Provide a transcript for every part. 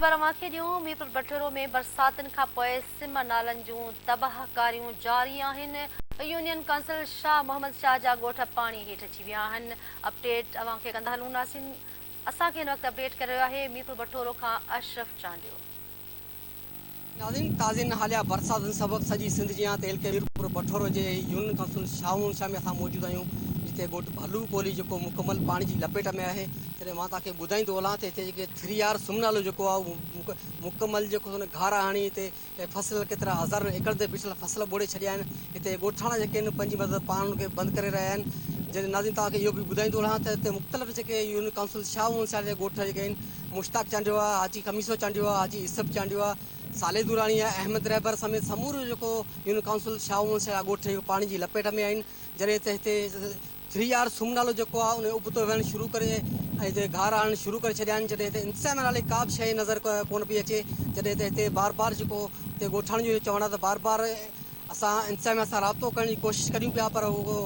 बरमाखे ॾियूं मीरपुर बटोरो में बरसातुनि खां पोइ सिम नालनि जूं तबाहकारियूं जारी आहिनि। यूनियन काउंसिल शाह मोहम्मद शाह जा ॻोठ पाणी हेठि अची विया आहिनि। अपडेट अव्हांखे कंदा हलूं नासिन। असांखे हिन वक़्तु अपडेट करे रहियो आहे मीरपुर बटोरो खां अशरफ चांडियो। नाज़रीन ताज़ीन हालिया बरसातुनि सबबि सॼी सिंध जी तेल के मीरपुर बटोरो जे यूनियन काउंसिल शाह में असां मौजूदु आहियूं, जिते ॻोठ भलू कोली जेको मुकमल पाणी जी लपेट में आहे। तॾहिं मां तव्हांखे ॿुधाईंदो हलां त हिते जेके 3R सुमनालो जेको आहे मुकमल जेको हुन घार हणी हिते फसल केतिरा हज़ार एकड़ ते बिछल फसल ॿोड़े छॾिया आहिनि। हिते ॻोठाणा जेके आहिनि पंहिंजी मदद पाण खे बंदि करे रहिया आहिनि। जॾहिं नाज़रीन तव्हांखे इहो बि ॿुधाईंदो हलां त हिते मुख़्तलिफ़ जेके यूनियन काउंसिल शाह जे ॻोठ जेके आहिनि, मुश्ताक चांडिवा, हाजी खमीसो चांडिवा, हाजी इसफ चांडिवा, साले दुरानी आहे, अहमद रहबर समेत समूरो जेको यूनियन काउंसिल शाह ॻोठ पाणी जी लपेट में आहिनि। जॾहिं त हिते 3R सुमनालो जेको आहे उन उबतो वेहणु शुरू करे ऐं हिते घार आणणु शुरू करे छॾिया आहिनि। जॾहिं हिते इंतिज़ाम नाले का बि शइ नज़र कोन पई अचे। जॾहिं त हिते बार बार जेको हिते ॻोठाणनि जो चवणु आहे त बार बार असां इंतिज़ाम सां राब्तो करण जी कोशिशि करियूं पिया, पर उहो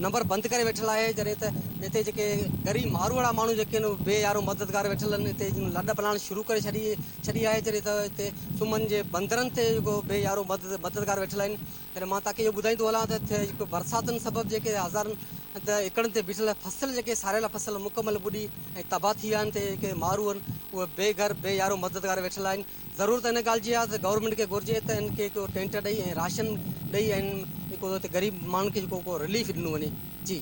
नंबर बंदि करे वेठल आहे। जॾहिं त हिते जेके ग़रीब मारूवाड़ा माण्हू जेके आहिनि उहे बेयारो मददगार वेठल आहिनि, हिते लॾ पलाण शुरू करे छॾी आहे। जॾहिं त हिते सुम्हनि जे बंदरनि ते जेको बेयारो मददगार वेठल आहिनि। तॾहिं मां तव्हांखे इहो ॿुधाईंदो हलां त जेको बरसातुनि सबबि जेके हज़ारनि एकड़नि ते बिछल फसल जेके सारियल फसल मुकमल ॿुॾी ऐं तबाह थी विया आहिनि। ते जेके मारू आहिनि उहे बेघर बेयारो मददगार वेठल आहिनि। ज़रूरत हिन ॻाल्हि जी आहे त गवर्नमेंट खे घुरिजे त हिनखे को टेंट ॾेई ऐं राशन ॾेई ऐं जेको हिते ग़रीब माण्हुनि खे जेको रिलीफ ॾिनो वञे। जी।